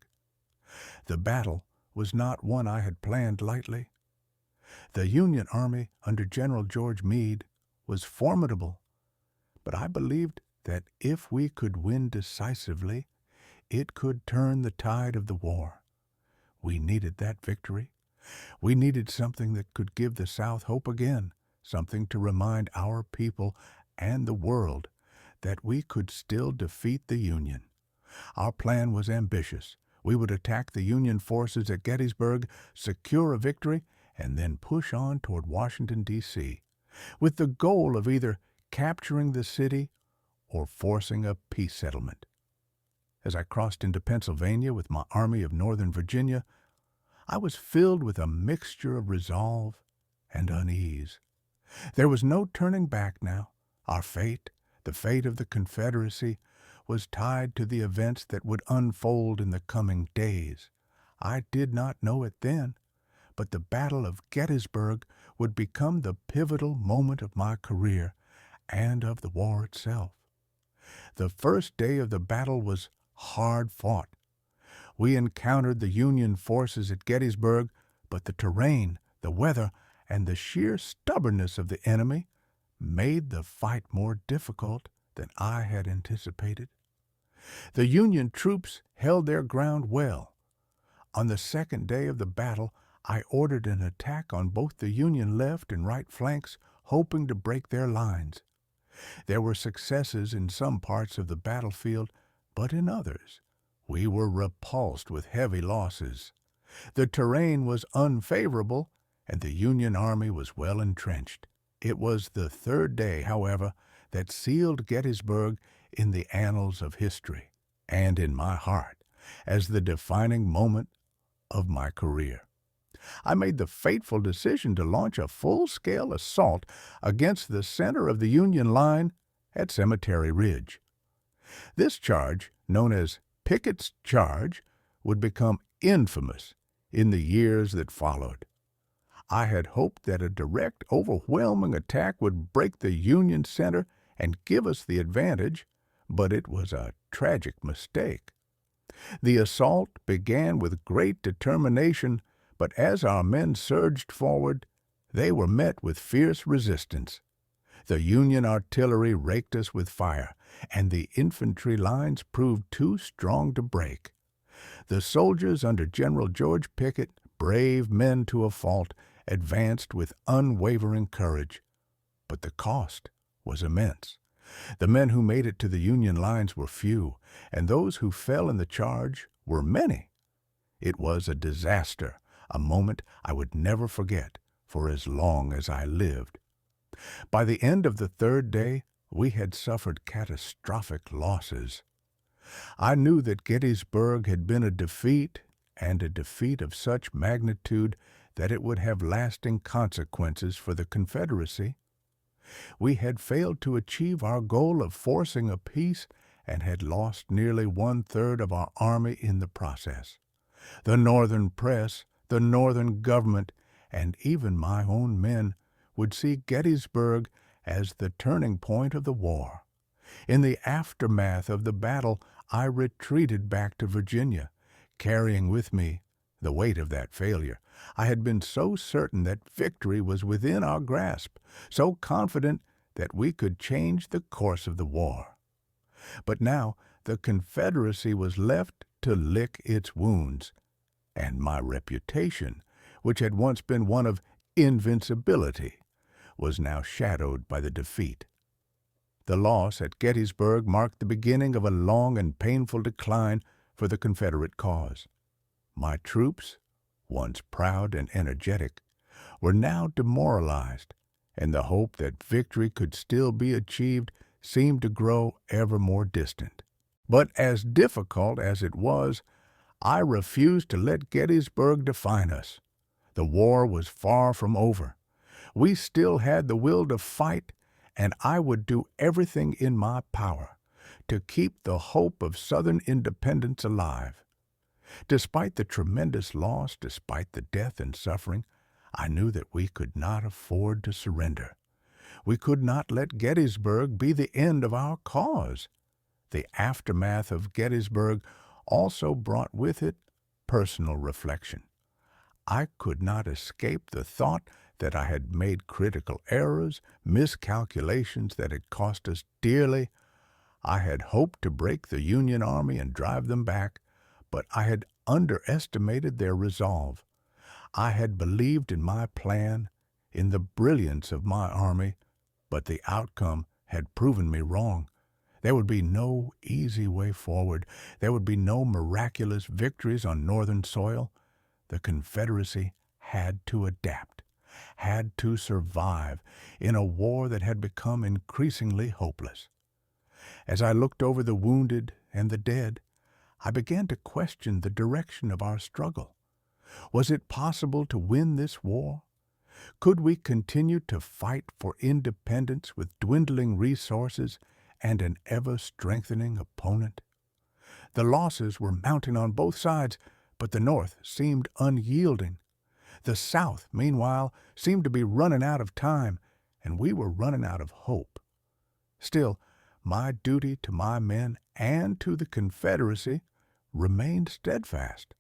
The battle was not one I had planned lightly. The Union Army under General George Meade was formidable, but I believed that if we could win decisively, it could turn the tide of the war. We needed that victory. We needed something that could give the South hope again, something to remind our people and the world that we could still defeat the Union. Our plan was ambitious. We would attack the Union forces at Gettysburg, secure a victory, and then push on toward Washington, D.C., with the goal of either capturing the city or forcing a peace settlement. As I crossed into Pennsylvania with my Army of Northern Virginia, I was filled with a mixture of resolve and unease. There was no turning back now. Our fate, the fate of the Confederacy, was tied to the events that would unfold in the coming days. I did not know it then, but the Battle of Gettysburg would become the pivotal moment of my career and of the war itself. The first day of the battle was hard fought. We encountered the Union forces at Gettysburg, but the terrain, the weather, and the sheer stubbornness of the enemy made the fight more difficult than I had anticipated. The Union troops held their ground well. On the second day of the battle, I ordered an attack on both the Union left and right flanks, hoping to break their lines. There were successes in some parts of the battlefield, but in others, we were repulsed with heavy losses. The terrain was unfavorable, and the Union Army was well entrenched. It was the third day, however, that sealed Gettysburg in the annals of history, and in my heart, as the defining moment of my career. I made the fateful decision to launch a full-scale assault against the center of the Union line at Cemetery Ridge. This charge, known as Pickett's Charge, would become infamous in the years that followed. I had hoped that a direct, overwhelming attack would break the Union center and give us the advantage, but it was a tragic mistake. The assault began with great determination, but as our men surged forward, they were met with fierce resistance. The Union artillery raked us with fire, and the infantry lines proved too strong to break. The soldiers under General George Pickett, brave men to a fault, advanced with unwavering courage, but the cost was immense. The men who made it to the Union lines were few, and those who fell in the charge were many. It was a disaster, a moment I would never forget for as long as I lived. By the end of the third day, we had suffered catastrophic losses. I knew that Gettysburg had been a defeat, and a defeat of such magnitude that it would have lasting consequences for the Confederacy. We had failed to achieve our goal of forcing a peace and had lost nearly one-third of our army in the process. The Northern press, the Northern government, and even my own men would see Gettysburg as the turning point of the war. In the aftermath of the battle, I retreated back to Virginia, carrying with me the weight of that failure. I had been so certain that victory was within our grasp, so confident that we could change the course of the war. But now the Confederacy was left to lick its wounds, and my reputation, which had once been one of invincibility, was now shadowed by the defeat. The loss at Gettysburg marked the beginning of a long and painful decline for the Confederate cause. My troops, once proud and energetic, were now demoralized, and the hope that victory could still be achieved seemed to grow ever more distant. But as difficult as it was, I refused to let Gettysburg define us. The war was far from over. We still had the will to fight, and I would do everything in my power to keep the hope of Southern independence alive. Despite the tremendous loss, despite the death and suffering, I knew that we could not afford to surrender. We could not let Gettysburg be the end of our cause. The aftermath of Gettysburg also brought with it personal reflection. I could not escape the thought that I had made critical errors, miscalculations that had cost us dearly. I had hoped to break the Union Army and drive them back, but I had underestimated their resolve. I had believed in my plan, in the brilliance of my army, but the outcome had proven me wrong. There would be no easy way forward. There would be no miraculous victories on Northern soil. The Confederacy had to adapt, had to survive in a war that had become increasingly hopeless. As I looked over the wounded and the dead, I began to question the direction of our struggle. Was it possible to win this war? Could we continue to fight for independence with dwindling resources and an ever-strengthening opponent? The losses were mounting on both sides, but the North seemed unyielding. The South, meanwhile, seemed to be running out of time, and we were running out of hope. Still, my duty to my men and to the Confederacy remained steadfast.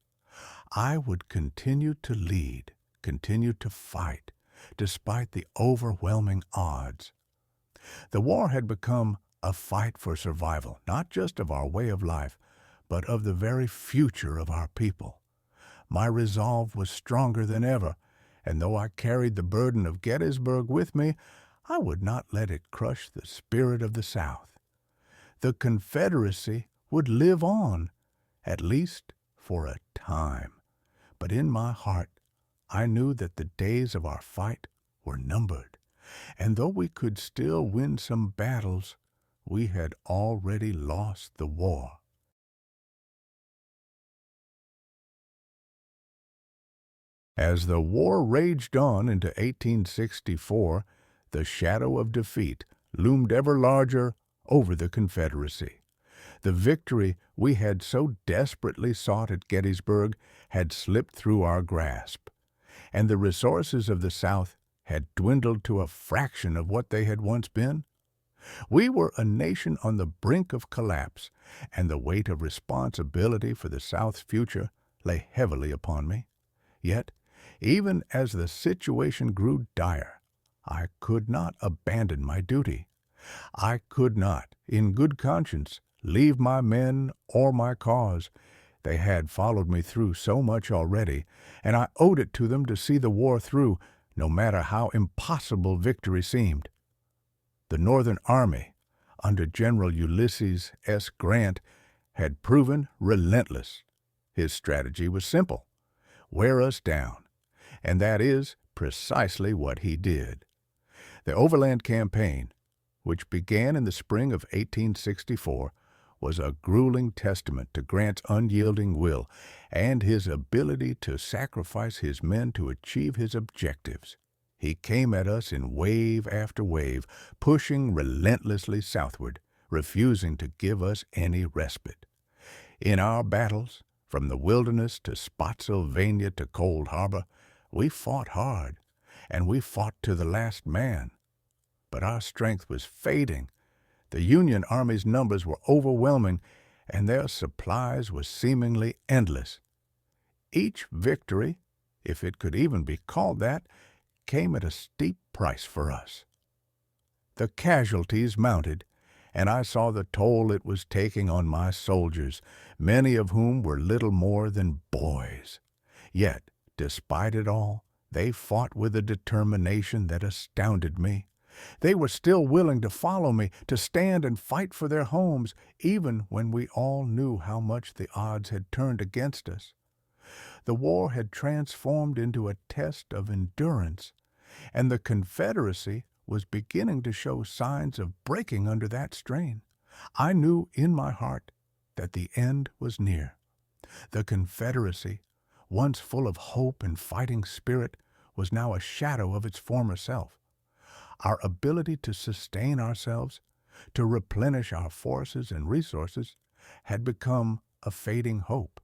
I would continue to lead, continue to fight, despite the overwhelming odds. The war had become a fight for survival, not just of our way of life, but of the very future of our people. My resolve was stronger than ever, and though I carried the burden of Gettysburg with me, I would not let it crush the spirit of the South. The Confederacy would live on, at least for a time. But in my heart, I knew that the days of our fight were numbered, and though we could still win some battles, we had already lost the war. As the war raged on into 1864, the shadow of defeat loomed ever larger over the Confederacy. The victory we had so desperately sought at Gettysburg had slipped through our grasp, and the resources of the South had dwindled to a fraction of what they had once been. We were a nation on the brink of collapse, and the weight of responsibility for the South's future lay heavily upon me. Yet, even as the situation grew dire, I could not abandon my duty. I could not, in good conscience, leave my men or my cause. They had followed me through so much already, and I owed it to them to see the war through, no matter how impossible victory seemed. The Northern Army, under General Ulysses S. Grant, had proven relentless. His strategy was simple: wear us down, and that is precisely what he did. The Overland Campaign, which began in the spring of 1864, was a grueling testament to Grant's unyielding will and his ability to sacrifice his men to achieve his objectives. He came at us in wave after wave, pushing relentlessly southward, refusing to give us any respite. In our battles, from the Wilderness to Spotsylvania to Cold Harbor, we fought hard, and we fought to the last man. But our strength was fading. The Union Army's numbers were overwhelming, and their supplies were seemingly endless. Each victory, if it could even be called that, came at a steep price for us. The casualties mounted, and I saw the toll it was taking on my soldiers, many of whom were little more than boys. Yet, despite it all, they fought with a determination that astounded me. They were still willing to follow me, to stand and fight for their homes, even when we all knew how much the odds had turned against us. The war had transformed into a test of endurance, and the Confederacy was beginning to show signs of breaking under that strain. I knew in my heart that the end was near. The Confederacy, once full of hope and fighting spirit, was now a shadow of its former self. Our ability to sustain ourselves, to replenish our forces and resources, had become a fading hope.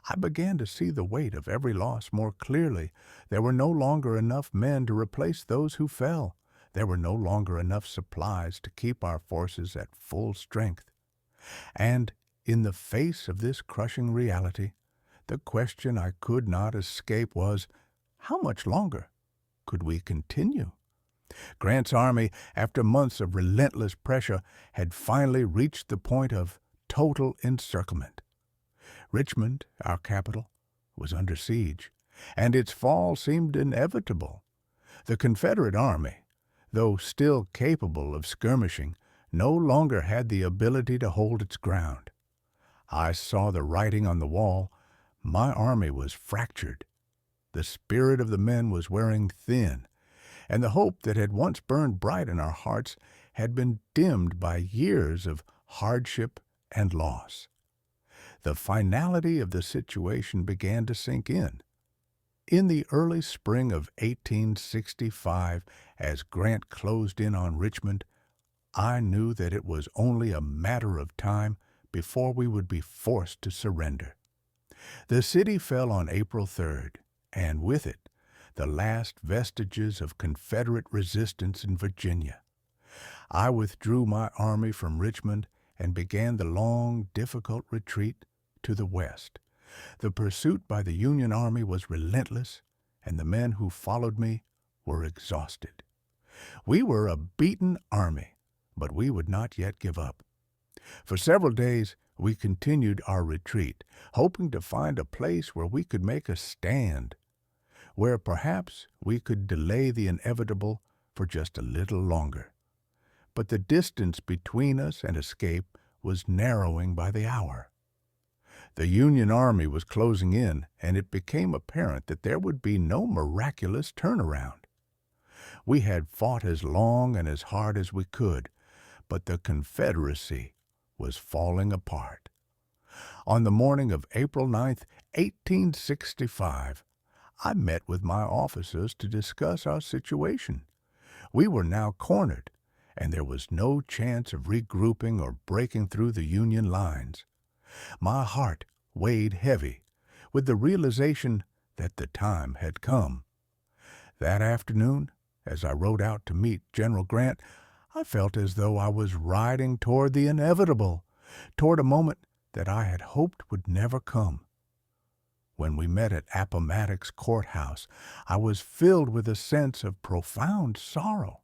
I began to see the weight of every loss more clearly. There were no longer enough men to replace those who fell. There were no longer enough supplies to keep our forces at full strength. And in the face of this crushing reality, the question I could not escape was, how much longer could we continue? Grant's army, after months of relentless pressure, had finally reached the point of total encirclement. Richmond, our capital, was under siege, and its fall seemed inevitable. The Confederate army, though still capable of skirmishing, no longer had the ability to hold its ground. I saw the writing on the wall. My army was fractured. The spirit of the men was wearing thin, and the hope that had once burned bright in our hearts had been dimmed by years of hardship and loss. The finality of the situation began to sink in. In the early spring of 1865, as Grant closed in on Richmond, I knew that it was only a matter of time before we would be forced to surrender. The city fell on April 3rd, and with it, the last vestiges of Confederate resistance in Virginia. I withdrew my army from Richmond and began the long, difficult retreat to the west. The pursuit by the Union Army was relentless, and the men who followed me were exhausted. We were a beaten army, but we would not yet give up. For several days, we continued our retreat, hoping to find a place where we could make a stand, where perhaps we could delay the inevitable for just a little longer. But the distance between us and escape was narrowing by the hour. The Union Army was closing in, and it became apparent that there would be no miraculous turnaround. We had fought as long and as hard as we could, but the Confederacy was falling apart. On the morning of April 9th, 1865, I met with my officers to discuss our situation. We were now cornered, and there was no chance of regrouping or breaking through the Union lines. My heart weighed heavy with the realization that the time had come. That afternoon, as I rode out to meet General Grant, I felt as though I was riding toward the inevitable, toward a moment that I had hoped would never come. When we met at Appomattox Courthouse, I was filled with a sense of profound sorrow.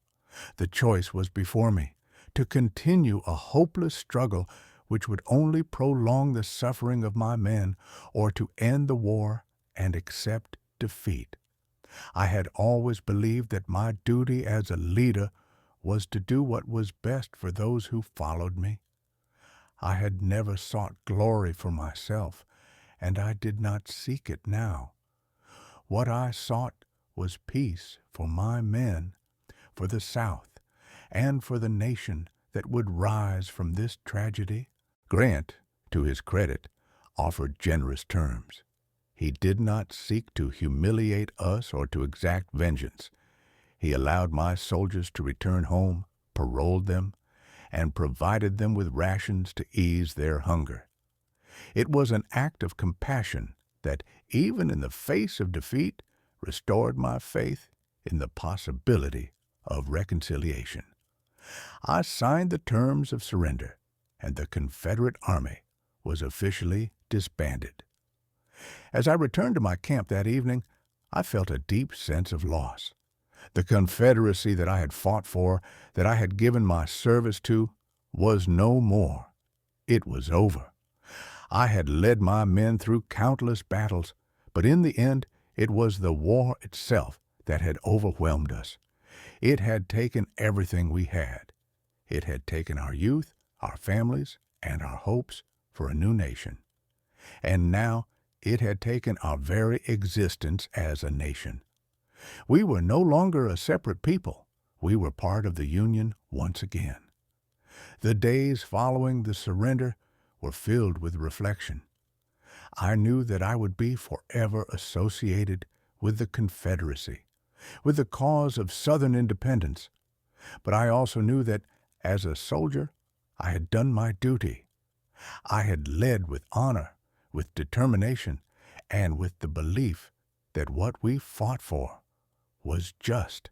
The choice was before me, to continue a hopeless struggle which would only prolong the suffering of my men, or to end the war and accept defeat. I had always believed that my duty as a leader was to do what was best for those who followed me. I had never sought glory for myself, and I did not seek it now. What I sought was peace for my men, for the South, and for the nation that would rise from this tragedy. Grant, to his credit, offered generous terms. He did not seek to humiliate us or to exact vengeance. He allowed my soldiers to return home, paroled them, and provided them with rations to ease their hunger. It was an act of compassion that, even in the face of defeat, restored my faith in the possibility of reconciliation. I signed the terms of surrender, and the Confederate Army was officially disbanded. As I returned to my camp that evening, I felt a deep sense of loss. The Confederacy that I had fought for, that I had given my service to, was no more. It was over. I had led my men through countless battles, but in the end, it was the war itself that had overwhelmed us. It had taken everything we had. It had taken our youth, our families, and our hopes for a new nation. And now it had taken our very existence as a nation. We were no longer a separate people. We were part of the Union once again. The days following the surrender were filled with reflection. I knew that I would be forever associated with the Confederacy, with the cause of Southern independence. But I also knew that, as a soldier, I had done my duty. I had led with honor, with determination, and with the belief that what we fought for was just.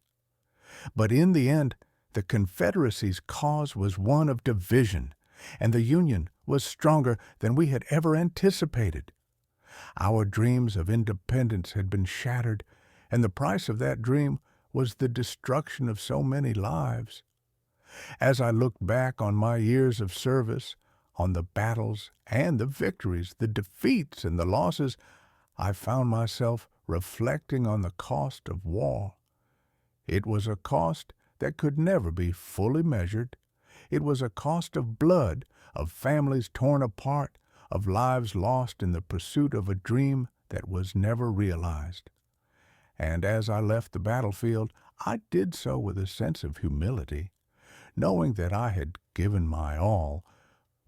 But in the end, the Confederacy's cause was one of division, and the Union was stronger than we had ever anticipated. Our dreams of independence had been shattered, and the price of that dream was the destruction of so many lives. As I looked back on my years of service, on the battles and the victories, the defeats and the losses, I found myself reflecting on the cost of war. It was a cost that could never be fully measured. It was a cost of blood, of families torn apart, of lives lost in the pursuit of a dream that was never realized. And as I left the battlefield, I did so with a sense of humility, knowing that I had given my all,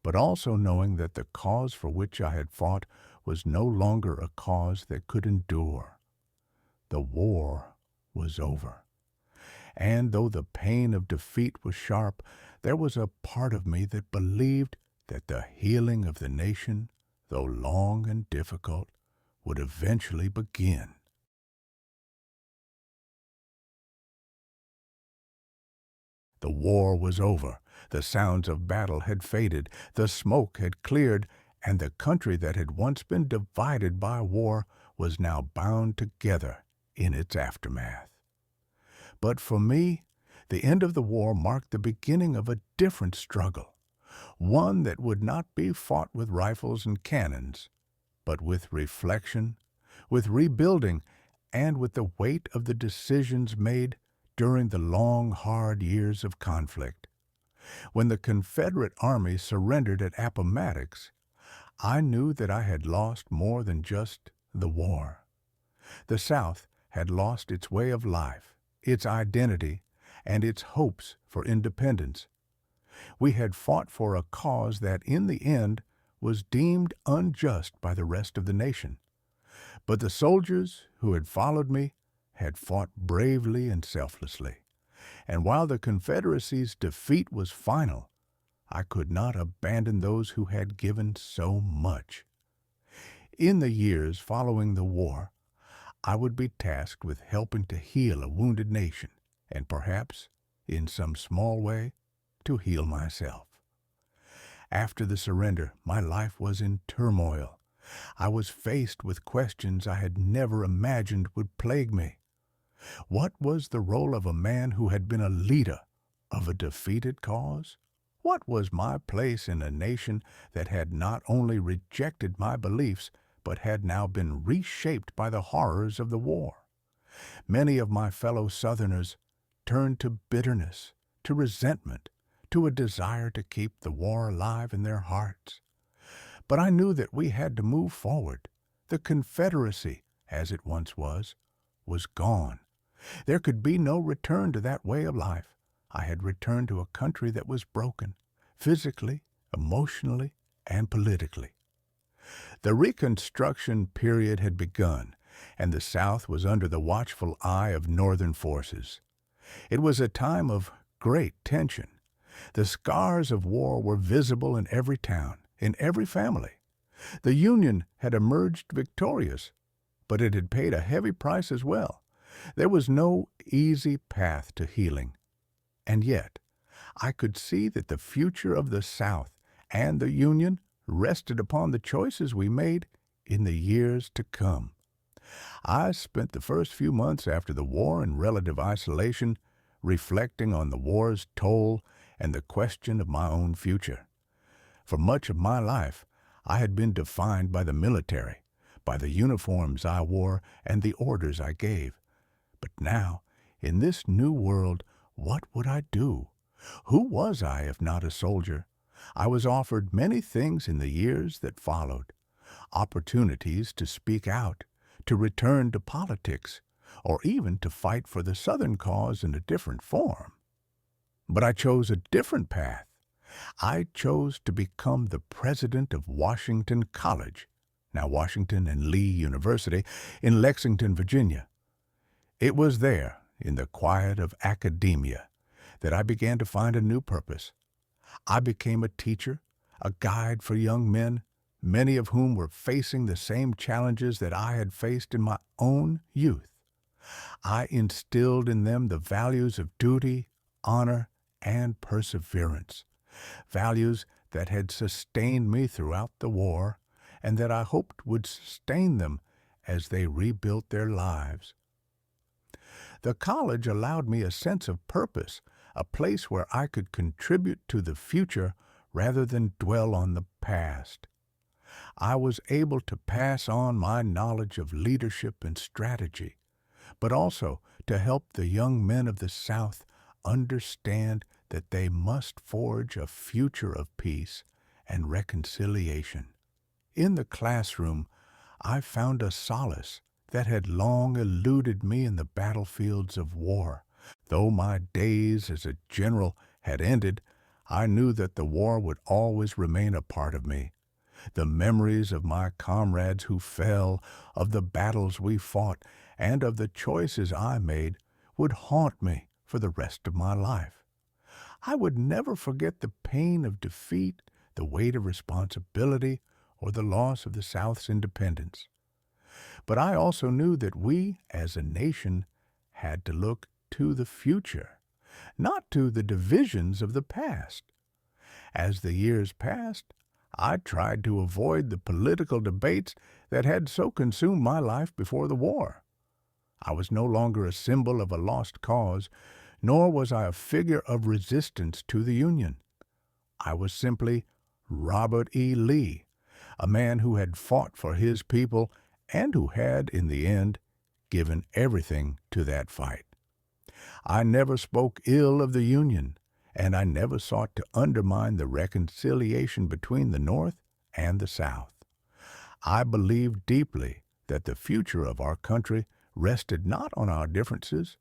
but also knowing that the cause for which I had fought was no longer a cause that could endure. The war was over. And though the pain of defeat was sharp, there was a part of me that believed that the healing of the nation, though long and difficult, would eventually begin. The war was over. The sounds of battle had faded. The smoke had cleared, and the country that had once been divided by war was now bound together in its aftermath. But for me, the end of the war marked the beginning of a different struggle, one that would not be fought with rifles and cannons, but with reflection, with rebuilding, and with the weight of the decisions made during the long, hard years of conflict. When the Confederate Army surrendered at Appomattox, I knew that I had lost more than just the war. The South had lost its way of life, its identity, and its hopes for independence. We had fought for a cause that, in the end, was deemed unjust by the rest of the nation. But the soldiers who had followed me had fought bravely and selflessly. And while the Confederacy's defeat was final, I could not abandon those who had given so much. In the years following the war, I would be tasked with helping to heal a wounded nation, and perhaps, in some small way, to heal myself. After the surrender, my life was in turmoil. I was faced with questions I had never imagined would plague me. What was the role of a man who had been a leader of a defeated cause? What was my place in a nation that had not only rejected my beliefs, but had now been reshaped by the horrors of the war? Many of my fellow Southerners turned to bitterness, to resentment, to a desire to keep the war alive in their hearts. But I knew that we had to move forward. The Confederacy, as it once was gone. There could be no return to that way of life. I had returned to a country that was broken, physically, emotionally, and politically. The Reconstruction period had begun, and the South was under the watchful eye of Northern forces. It was a time of great tension. The scars of war were visible in every town, in every family. The Union had emerged victorious, but it had paid a heavy price as well. There was no easy path to healing. And yet, I could see that the future of the South and the Union rested upon the choices we made in the years to come. I spent the first few months after the war in relative isolation, reflecting on the war's toll and the question of my own future. For much of my life, I had been defined by the military, by the uniforms I wore and the orders I gave. But now, in this new world, what would I do? Who was I if not a soldier? I was offered many things in the years that followed. Opportunities to speak out, to return to politics, or even to fight for the Southern cause in a different form. But I chose a different path. I chose to become the president of Washington College, now Washington and Lee University, in Lexington, Virginia. It was there, in the quiet of academia, that I began to find a new purpose. I became a teacher, a guide for young men, many of whom were facing the same challenges that I had faced in my own youth. I instilled in them the values of duty, honor, and perseverance, values that had sustained me throughout the war and that I hoped would sustain them as they rebuilt their lives. The college allowed me a sense of purpose, a place where I could contribute to the future rather than dwell on the past. I was able to pass on my knowledge of leadership and strategy, but also to help the young men of the South understand that they must forge a future of peace and reconciliation. In the classroom, I found a solace that had long eluded me in the battlefields of war. Though my days as a general had ended, I knew that the war would always remain a part of me. The memories of my comrades who fell, of the battles we fought, and of the choices I made would haunt me for the rest of my life. I would never forget the pain of defeat, the weight of responsibility, or the loss of the South's independence. But I also knew that we, as a nation, had to look to the future, not to the divisions of the past. As the years passed, I tried to avoid the political debates that had so consumed my life before the war. I was no longer a symbol of a lost cause, nor was I a figure of resistance to the Union. I was simply Robert E. Lee, a man who had fought for his people and who had, in the end, given everything to that fight. I never spoke ill of the Union, and I never sought to undermine the reconciliation between the North and the South. I believed deeply that the future of our country rested not on our differences,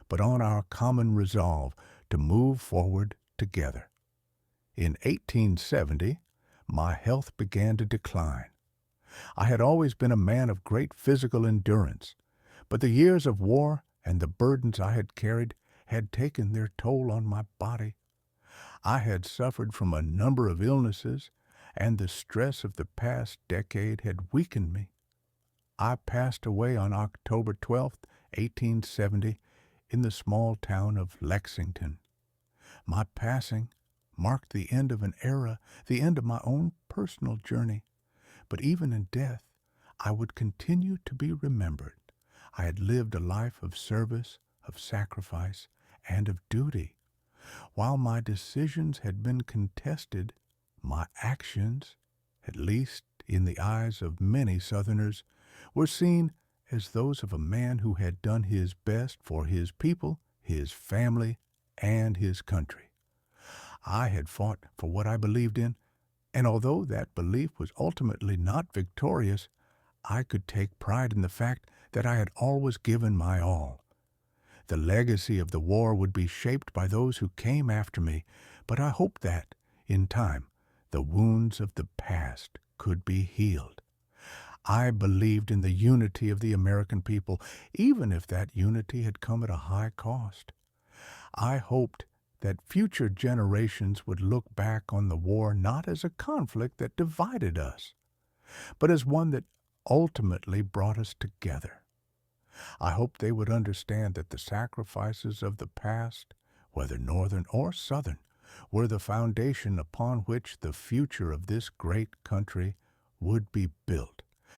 but on our common resolve to move forward together. In 1870, my health began to decline. I had always been a man of great physical endurance, but the years of war and the burdens I had carried had taken their toll on my body. I had suffered from a number of illnesses, and the stress of the past decade had weakened me. I passed away on October 12, 1870, in the small town of Lexington. My passing marked the end of an era, the end of my own personal journey. But even in death, I would continue to be remembered. I had lived a life of service, of sacrifice, and of duty. While my decisions had been contested, my actions, at least in the eyes of many Southerners, were seen as those of a man who had done his best for his people, his family, and his country. I had fought for what I believed in, and although that belief was ultimately not victorious, I could take pride in the fact that I had always given my all. The legacy of the war would be shaped by those who came after me, but I hoped that, in time, the wounds of the past could be healed. I believed in the unity of the American people, even if that unity had come at a high cost. I hoped that future generations would look back on the war not as a conflict that divided us, but as one that ultimately brought us together. I hoped they would understand that the sacrifices of the past, whether Northern or Southern, were the foundation upon which the future of this great country would be built.